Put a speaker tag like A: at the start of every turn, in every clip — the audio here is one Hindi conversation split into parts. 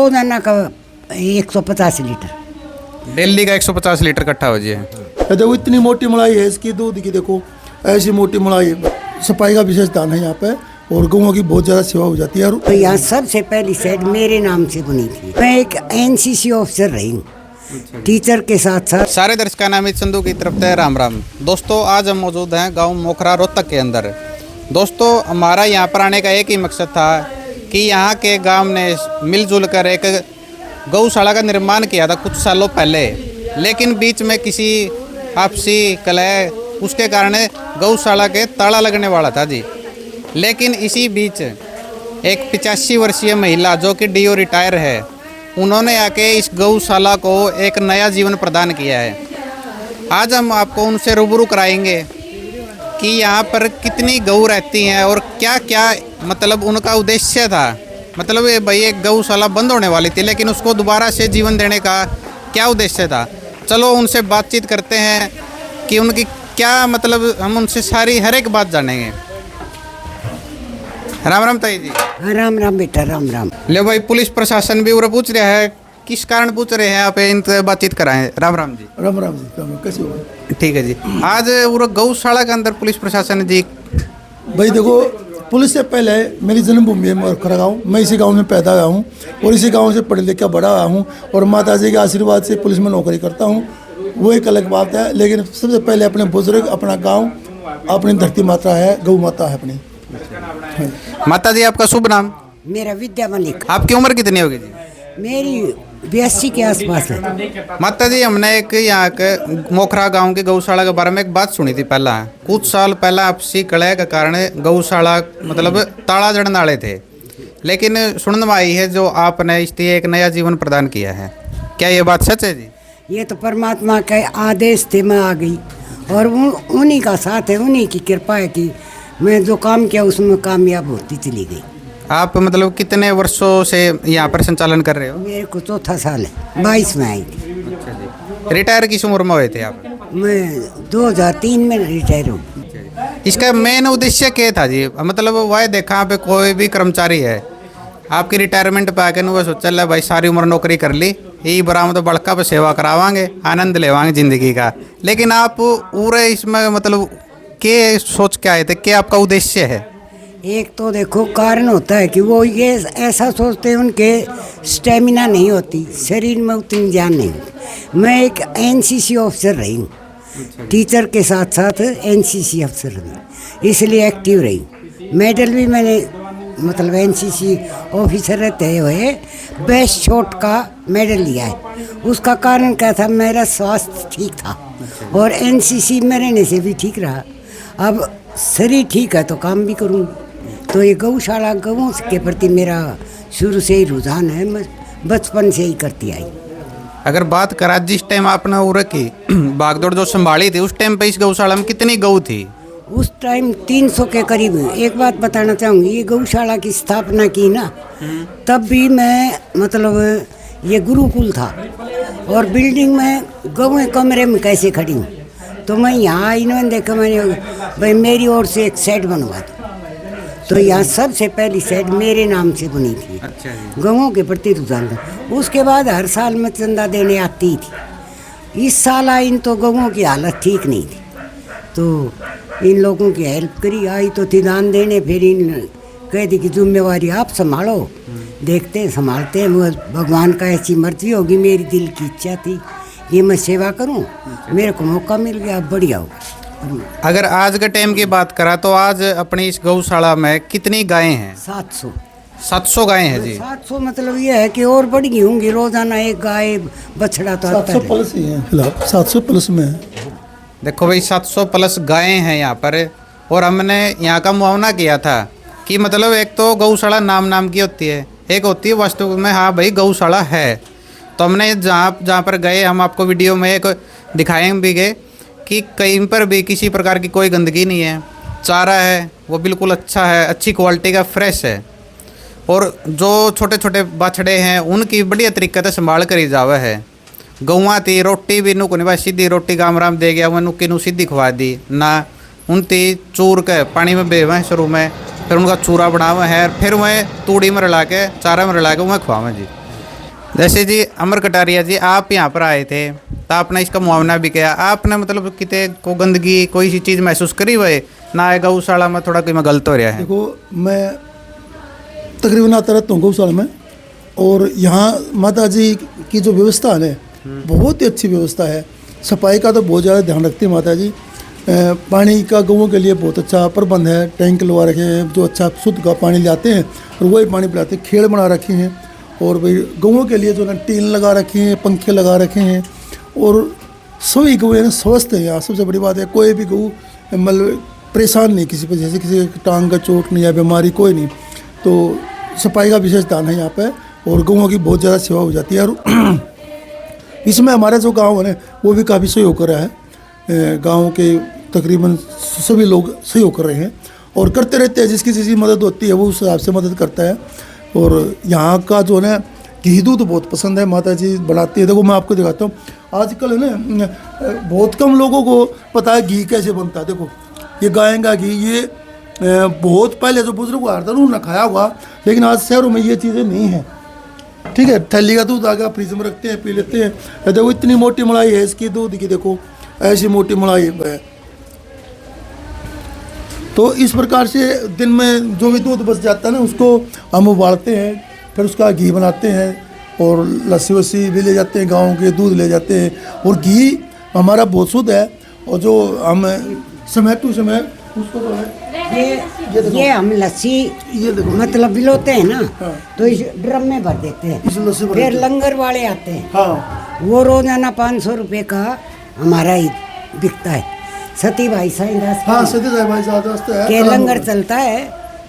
A: रोजाना का 150 लीटर।
B: डेली का 150 लीटर इकट्ठा हो जाए।
C: देखो इतनी मोटी मलाई है इसकी, दूध की देखो ऐसी मोटी मलाई है। सफाई का विशेष ध्यान है यहाँ पे और गौओं की बहुत ज़्यादा सेवा हो जाती है।
A: तो यहाँ सबसे पहली साइड मेरे नाम से बनी थी। मैं एक एनसीसी ऑफिसर रही हूँ, टीचर के साथ साथ।
B: सारे दर्शकों ने अमित संधू की तरफ से राम राम। दोस्तों आज हम मौजूद हैं गांव मोखरा रोहतक के अंदर। दोस्तों हमारा यहाँ पर आने का एक ही मकसद था कि यहाँ के गांव ने मिलजुल कर एक गौशाला का निर्माण किया था कुछ सालों पहले, लेकिन बीच में किसी आपसी कलह उसके कारण गौशाला के ताला लगने वाला था जी। लेकिन इसी बीच एक 85 वर्षीय महिला जो कि डीओ रिटायर है, उन्होंने आके इस गौशाला को एक नया जीवन प्रदान किया है। आज हम आपको उनसे रूबरू कराएंगे कि यहाँ पर कितनी गऊ रहती हैं और क्या क्या मतलब उनका उद्देश्य था। मतलब ये भाई एक गौशाला बंद होने वाली थी लेकिन उसको दोबारा से जीवन देने का क्या उद्देश्य था। चलो उनसे बातचीत करते हैं कि उनकी क्या मतलब, हम उनसे सारी हर एक बात जानेंगे। राम राम ताई जी।
A: राम राम बेटा, राम राम।
B: ले भाई पुलिस प्रशासन भी उरे पूछ रहा है, किस कारण पूछ रहे हैं आप, इनसे बातचीत कराएं। राम राम जी।
C: राम राम जी, राम राम। कैसे हो?
B: ठीक है जी। आज उरे गौशाला के अंदर पुलिस प्रशासन जी।
C: भाई देखो, पुलिस से पहले मेरी जन्मभूमि है मोखरा गाँव। मैं इसी गांव में पैदा हुआ हूँ और इसी गांव से पढ़ लिख कर बड़ा हुआ हूँ और माता जी के आशीर्वाद से पुलिस में नौकरी करता हूँ, वो एक अलग बात है। लेकिन सबसे पहले अपने बुजुर्ग, अपना गाँव, अपनी धरती माता है, गौ माता है अपनी।
B: माता जी आपका शुभ नाम?
A: मेरा विद्या मलिक।
B: आपकी उम्र कितनी होगी जी?
A: मेरी 82 के आसपास है।
B: माता जी हमने एक यहाँ के मोखरा गांव की गौशाला के बारे में एक बात सुनी थी पहला, कुछ साल पहले आपसी कलह के कारण गौशाला मतलब ताला जड़ने वाले थे, लेकिन सुनने में आई है जो आपने इसलिए एक नया जीवन प्रदान किया है। क्या ये बात सच है जी?
A: ये तो परमात्मा के आदेश थे, मैं आ गई और उन्हीं का साथ है, उन्हीं की कृपा है कि मैं जो काम किया उसमें कामयाब होती चली गई।
B: आप मतलब कितने वर्षों से यहाँ पर संचालन कर रहे हो?
A: मेरे को चौथा साल है, 22 में आई थी।
B: अच्छा जी। रिटायर किस उम्र में हुए थे आप?
A: मैं 2003 में रिटायर हूँ।
B: इसका मेन उद्देश्य क्या था जी? मतलब वह देखा पे कोई भी कर्मचारी है आपकी रिटायरमेंट पे आके वो सोचा ले भाई सारी उम्र नौकरी कर ली, यही बराबर तो बड़का पे सेवा करावांगे, आनंद लेवांगे जिंदगी का। लेकिन आप पूरे इसमें मतलब क्या सोच के आए थे, क्या आपका उद्देश्य है?
A: एक तो देखो कारण होता है कि वो ये ऐसा सोचते हैं उनके स्टेमिना नहीं होती, शरीर में उतनी जान नहीं होती। मैं एक एनसीसी ऑफिसर रही हूँ, टीचर के साथ साथ एनसीसी ऑफिसर रही, इसलिए एक्टिव रही। मेडल भी मैंने मतलब एनसीसी ऑफिसर रहते हुए बेस्ट शॉट का मेडल लिया है। उसका कारण क्या था, मेरा स्वास्थ्य ठीक था और एनसीसी में रहने से भी ठीक रहा। अब शरीर ठीक है तो काम भी करूँगी। तो ये गौशाला, गौओं के प्रति मेरा शुरू से ही रुझान है, मैं बचपन से ही करती आई।
B: अगर बात करा जिस टाइम आपने उरे की भागदौड़ जो संभाली थी, उस टाइम पे इस गौशाला में कितनी गऊ थी?
A: उस टाइम 300 के करीब। एक बात बताना चाहूँगी, ये गौशाला की स्थापना की ना, तब भी मैं मतलब ये गुरुकुल था और बिल्डिंग में गौएं कमरे में कैसे खड़ी हूँ, तो मैं यहाँ आई ना, देखा मैंने भाई मेरी ओर से एक सेट बनवा दो। तो यहाँ सबसे पहली सेट मेरे नाम से बनी थी।
B: अच्छा जी।
A: गौओं के प्रति रुझान था। उसके बाद हर साल मैं चंदा देने आती थी। इस साल आई तो गौओं की हालत ठीक नहीं थी, तो इन लोगों की हेल्प करी। आई तो थी दान देने, फिर इन कह दी कि जिम्मेवारी आप संभालो। देखते हैं, संभालते हैं, भगवान का ऐसी मर्जी होगी, मेरी दिल की इच्छा थी कि मैं सेवा करूं, मेरे को मौका मिल गया, बढ़िया होगा।
B: अगर आज के टाइम की बात करा तो आज अपनी इस गौशाला में कितनी गायें हैं?
A: 700।
B: 700 गायें हैं जी।
A: 700 मतलब ये है कि और बढ़ गई होंगी, रोजाना एक गाय बछड़ा तो आता
C: 700 प्लस ही है फिलहाल, 700 प्लस में है।
B: देखो भाई 700 प्लस गायें हैं यहाँ पर। और हमने यहाँ का मुआवना किया था कि मतलब एक तो गौशाला नाम की होती है, एक होती है वास्तव में हाँ भाई गौशाला है। तो हमने जहाँ पर गए, हम आपको वीडियो में एक दिखाएँ भी गए कि कहीं पर भी किसी प्रकार की कोई गंदगी नहीं है। चारा है वो बिल्कुल अच्छा है, अच्छी क्वालिटी का फ्रेश है। और जो छोटे छोटे बाछड़े हैं उनकी बढ़िया तरीके से संभाल करी जावे है। गौवा थी रोटी भी नुक नहीं, सीधी रोटी गाम राम दे गया, वह नुक्की नु सीधी खवा दी ना। उनती चूर के पानी में बेवे शुरू में, फिर उनका चूरा बनावे है, फिर वह तूड़ी में रला के चारा में रला के वह खवावे जी। जैसे जी अमर कटारिया जी, आप यहाँ पर आए थे तो आपने इसका मुआवना भी किया, आपने मतलब कितने को गंदगी कोई सी चीज़ महसूस करी हुए ना है गौशाला में, थोड़ा कोई में गलत हो रहा है?
C: देखो, मैं तकरीबन आता रहता हूँ गौशाला में, और यहाँ माता जी की जो व्यवस्था है बहुत ही अच्छी व्यवस्था है। सफाई का तो बहुत ज़्यादा ध्यान रखती है माता जी। पानी का गौों के लिए बहुत अच्छा प्रबंध है, टैंक लगवा रखे हैं जो अच्छा शुद्ध का पानी लाते हैं और वही पानी पिलाते हैं। खेड़ बना रखे हैं और भाई गौों के लिए जो ना टीन लगा रखे हैं, पंखे लगा रखे हैं, और सभी गऊ ना स्वस्थ है। यहाँ सबसे बड़ी बात है, कोई भी गऊ मतलब परेशान नहीं किसी पर, जैसे किसी टांग का चोट नहीं या बीमारी कोई नहीं। तो सफाई का विशेष ध्यान है यहाँ पे, और गौों की बहुत ज़्यादा सेवा हो जाती है। और इसमें हमारा जो गांव है वो भी काफ़ी सहयोग कर रहा है। गांव के तकरीबन सभी लोग सहयोग कर रहे हैं और करते रहते हैं। जिसकी जिसकी मदद होती है वो उस हिसाब से मदद करता है। और यहाँ का जो है घी दूध बहुत पसंद है, माता जी बनाती है। देखो मैं आपको दिखाता हूँ, आजकल है ना बहुत कम लोगों को पता है घी कैसे बनता है। देखो ये गाय का घी, ये बहुत पहले जो बुजुर्ग आ रहा था उन्होंने खाया होगा, लेकिन आज शहरों में ये चीज़ें नहीं हैं। ठीक है, थैली का दूध आ गया, फ्रिज में रखते हैं, पी लेते हैं। देखो इतनी मोटी मलाई है इसकी दूध की, देखो ऐसी मोटी मलाई है। तो इस प्रकार से दिन में जो भी दूध बच जाता है ना उसको हम उबालते हैं, फिर उसका घी बनाते हैं, और लस्सी वस्सी भी ले जाते हैं, गाँव के दूध ले जाते हैं। और घी हमारा बहुत शुद्ध है, और जो हम समय टू समय उसको जो है
A: ये हम लस्सी मतलब बिलोते हैं ना, तो इस ड्रम में भर देते हैं।
C: इस लस्सी
A: फिर लंगर वाले आते हैं,
C: हाँ
A: वो रोजाना 500 रुपये का हमारा ही बिकता है। सती भाई साईं
C: हाँ, सती भाई साहब है
A: के लंगर चलता है,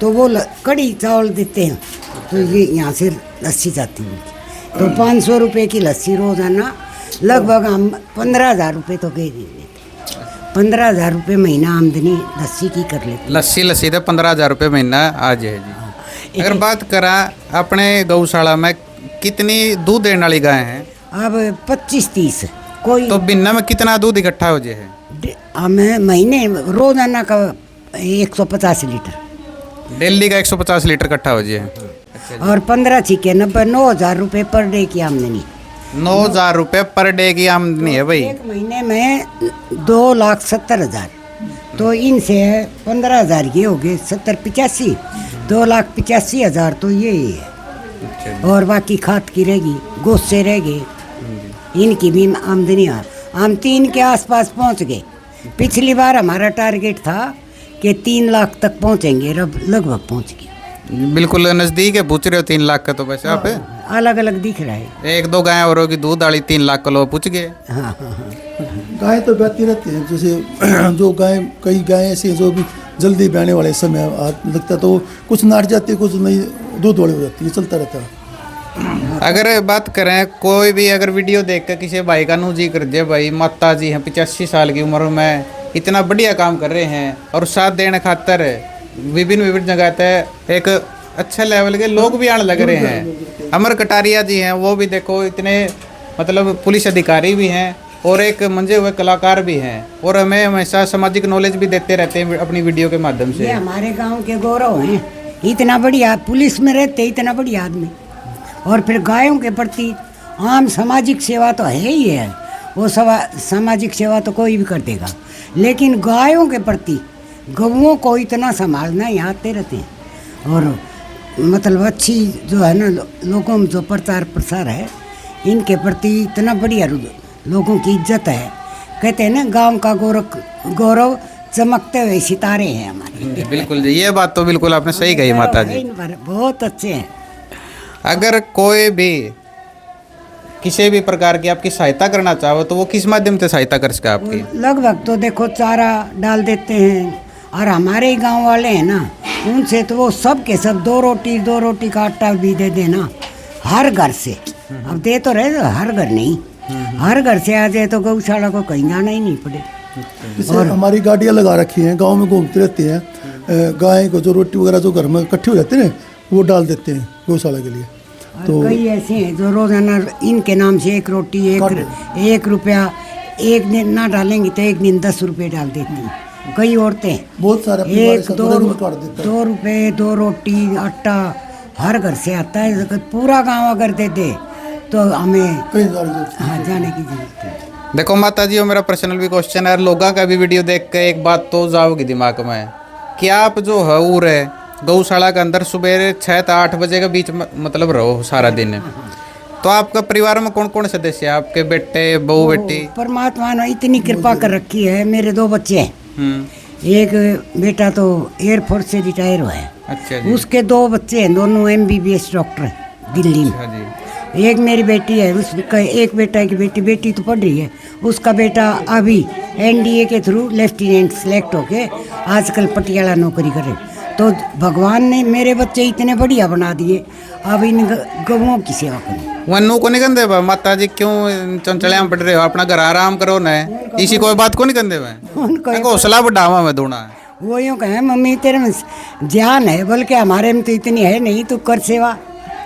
A: तो वो कड़ी चावल देते हैं, तो ये यहाँ से लस्सी जाती है। तो 500 रुपये की लस्सी रोजाना लगभग हम 15,000 रुपये तो गए देते, 15,000 रुपये महीना आमदनी लस्सी की कर लेते।
B: लस्सी तो 15,000 रुपये महीना आज है जी। अगर बात करें अपने गौशाला में कितनी दूध देने वाली गाय हैं?
A: अब 25-30 कोई।
B: तो बिन्ना में कितना दूध इकट्ठा हो जाए है?
A: हमें महीने रोजाना का 150 लीटर,
B: डेली का 150 लीटर इकट्ठा हो जाए।
A: और 15 छिके 9,000 रुपये पर डे की आमदनी।
B: 9,000 रुपये पर डे की आमदनी है भाई।
A: एक महीने में 2,70,000, तो इनसे 15,000 ये हो गए 70-85, 2,85,000 तो ये ही है। और बाकी खाद की रहेगी, गोश्त से रहेगी, इनकी भी आमदनी है। हम 3 के आसपास पहुंच गए। पिछली बार हमारा टारगेट था कि 3 लाख तक पहुंचेंगे, लगभग पहुंच गए।
B: बिल्कुल नज़दीक है, पूछ रहे हो 3 लाख का, तो वैसे आप
A: अलग अलग दिख रहा है।
B: 1-2 गाय और होगी दूध वाली 3 लाख किलो पूछ गए।
A: हाँ।
C: गाय तो ब्याती रहती है, जैसे जो गाय, कई गाय ऐसी हैं जो भी जल्दी ब्याने वाले समय लगता है, तो कुछ नाट जाती है, कुछ नहीं दूध वाली हो जाती है, चलता रहता है।
B: अगर बात करें कोई भी अगर वीडियो देख कर किसी भाई का नू जी कर दे, भाई माता जी हैं 85 साल की उम्र में इतना बढ़िया काम कर रहे हैं, और साथ देने खातर विभिन्न जगह पे एक अच्छे लेवल के लोग भी आने लग रहे हैं। अमर कटारिया जी हैं, वो भी देखो इतने मतलब पुलिस अधिकारी भी हैं और एक मंजे हुए कलाकार भी हैं, और हमें हमेशा सामाजिक नॉलेज भी देते रहते हैं अपनी वीडियो के माध्यम से।
A: ये हमारे गांव के गौरव हैं, इतना बढ़िया पुलिस में रहते, इतना बढ़िया आदमी, और फिर गायों के प्रति आम सामाजिक सेवा तो है ही है। वो सामाजिक सेवा तो कोई भी कर देगा, लेकिन गायों के प्रति गौओं को इतना संभालना यहाँ आते रहते हैं। और मतलब अच्छी जो है ना लोगों में जो प्रचार प्रसार है, इनके प्रति इतना बढ़िया लोगों की इज्जत है। कहते हैं ना गांव का गौरव चमकते हुए सितारे हैं हमारे।
B: बिल्कुल जी, ये बात तो बिल्कुल आपने सही कही माता जी,
A: बहुत अच्छे हैं।
B: अगर कोई भी किसी भी प्रकार की आपकी सहायता करना चाहो तो वो किस माध्यम से सहायता कर सके आपकी?
A: लगभग तो देखो चारा डाल देते हैं, और हमारे ही गांव वाले हैं ना, उनसे तो वो सब के सब 2 रोटी का आटा भी दे देना हर घर से। अब दे तो रहे, हर घर नहीं, हर घर से आ जाए तो गौशाला को कहीं जाना ही नहीं पड़े।
C: और हमारी गाड़ियाँ लगा रखी हैं, गांव में घूमती रहती हैं, गाय को जो रोटी वगैरह जो घर में इकट्ठी हो जाती है ना वो डाल देते हैं गौशाला के लिए।
A: तो कई ऐसे हैं जो रोजाना इनके नाम से 1 रोटी 1 रुपया एक दिन ना डालेंगे तो एक दिन 10 रुपये डाल देती हैं। कई औरतें
C: बहुत सारे
A: 1-2 रुपये 2 रोटी आटा हर घर से आता है। पूरा गांव अगर दे दे तो हमें
C: कहीं गाड़ी
A: हाँ जाने की जरूरत है।
B: देखो माता जी, वो मेरा पर्सनल भी क्वेश्चन है, लोगों का भी वीडियो देख के एक बात तो जाओगी दिमाग में कि आप जो है उर है गौशाला के अंदर सुबह 6 से 8 बजे के बीच में मतलब रहो सारा दिन, तो आपका परिवार में कौन कौन सदस्य है? आपके बेटे, बहू, बेटी?
A: परमात्मा ने इतनी कृपा कर रखी है। मेरे 2 बच्चे हैं। एक बेटा तो एयरफोर्स से रिटायर हुआ है।
B: अच्छा जी।
A: उसके 2 बच्चे हैं, दोनों MBBS डॉक्टर हैं दिल्ली में।
B: अच्छा जी।
A: एक मेरी बेटी है, उसका एक बेटा की बेटी तो पढ़ रही है। उसका बेटा अभी NDA के थ्रू लेफ्टिनेंट सेलेक्ट होके आजकल पटियाला नौकरी करे। तो भगवान ने मेरे बच्चे इतने बढ़िया बना दिए, अब इन गवों की सेवा करूँ।
B: वनु को नहीं कंदे बा माता जी, क्यों चंचलियां पड़ रहे हो? अपना घर आराम करो न, इसी कोई बात को नहीं कंदे बा।
A: उनको
B: हौसला बढ़ावा में दोना
A: वो यूँ कहें मम्मी तेरे में जान है, बल्कि हमारे में तो इतनी है नहीं, तू कर सेवा।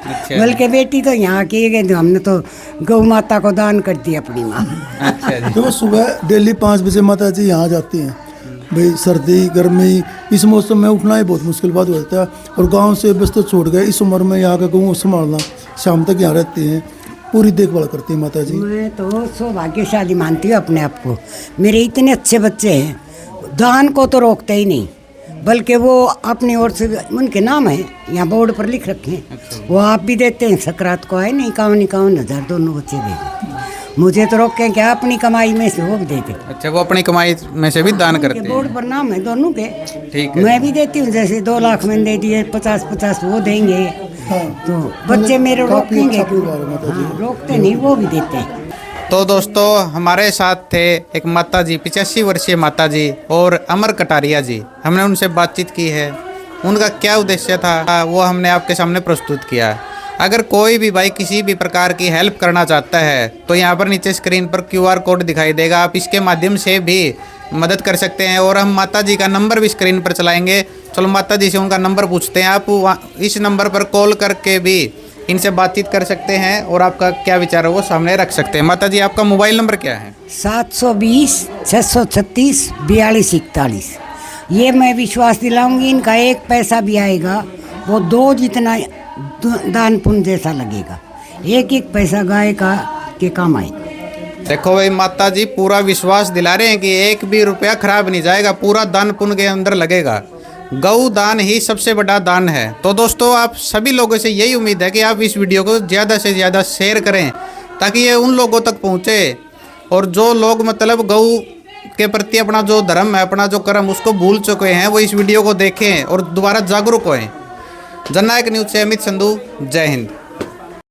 B: अच्छा।
A: बल्कि बेटी तो यहाँ की गई, तो हमने तो गौ माता को दान कर दी अपनी माँ।
B: अच्छा जी।
C: देखो सुबह डेली 5 बजे माता जी यहाँ जाती हैं। भाई सर्दी गर्मी इस मौसम में उठना ही बहुत मुश्किल बात हो जाता है, और गांव से बस तो छोड़ गए, इस उम्र में यहाँ का गाँव संभालना, शाम तक यहाँ रहती हैं, पूरी देखभाल करती है माता जी।
A: मैं तो सौभाग्यशाली मानती हूँ अपने आप को। मेरे इतने अच्छे बच्चे हैं, दान को तो रोकते ही नहीं, बल्कि वो अपनी ओर से, उनके नाम है यहाँ बोर्ड पर लिख रखे हैं, वो आप भी देते हैं। सकरात को है नहीं 51,000 दोनों बच्चे दे। मुझे तो रोकें क्या, अपनी कमाई में से वो भी देते।
B: अच्छा, वो अपनी कमाई में से भी दान करते हैं।
A: बोर्ड पर नाम है दोनों के।
B: ठीक है।
A: मैं भी देती हूँ, जैसे 2 लाख मैंने दे दिए, 50-50 वो देंगे।
C: हाँ।
A: तो बच्चे मेरे
C: काफी
A: रोकेंगे
C: अच्छा
A: क्यों?
C: परिवार है माता जी।
A: हाँ, रोकते नहीं, वो भी देते हैं।
B: तो दोस्तों, हमारे साथ थे एक माता जी, 85 वर्षीय माता जी और अमर कटारिया जी। हमने उनसे बातचीत की है, उनका क्या उद्देश्य था वो हमने आपके सामने प्रस्तुत किया। अगर कोई भी भाई किसी भी प्रकार की हेल्प करना चाहता है तो यहाँ पर नीचे स्क्रीन पर QR कोड दिखाई देगा, आप इसके माध्यम से भी मदद कर सकते हैं। और हम माता जी का नंबर भी स्क्रीन पर चलाएंगे। चलो माता जी से उनका नंबर पूछते हैं। आप इस नंबर पर कॉल करके भी इनसे बातचीत कर सकते हैं और आपका क्या विचार है वो सामने रख सकते हैं। माता जी, आपका मोबाइल नंबर क्या है?
A: 720 636 4241। ये मैं विश्वास दिलाऊंगी, इनका 1 पैसा भी आएगा वो 2 जितना दान पुण्य जैसा लगेगा। 1 पैसा गाय का के काम आएगा।
B: देखो भाई, माता जी पूरा विश्वास दिला रहे हैं कि 1 भी रुपया खराब नहीं जाएगा, पूरा दान पुण्य के अंदर लगेगा। गौ दान ही सबसे बड़ा दान है। तो दोस्तों, आप सभी लोगों से यही उम्मीद है कि आप इस वीडियो को ज़्यादा से ज़्यादा शेयर करें ताकि ये उन लोगों तक पहुँचे, और जो लोग मतलब गौ के प्रति अपना जो धर्म है, अपना जो कर्म उसको भूल चुके हैं, वो इस वीडियो को देखें और दोबारा जागरूक होएं। जननायक न्यूज़ से अमित संधू, जय हिंद।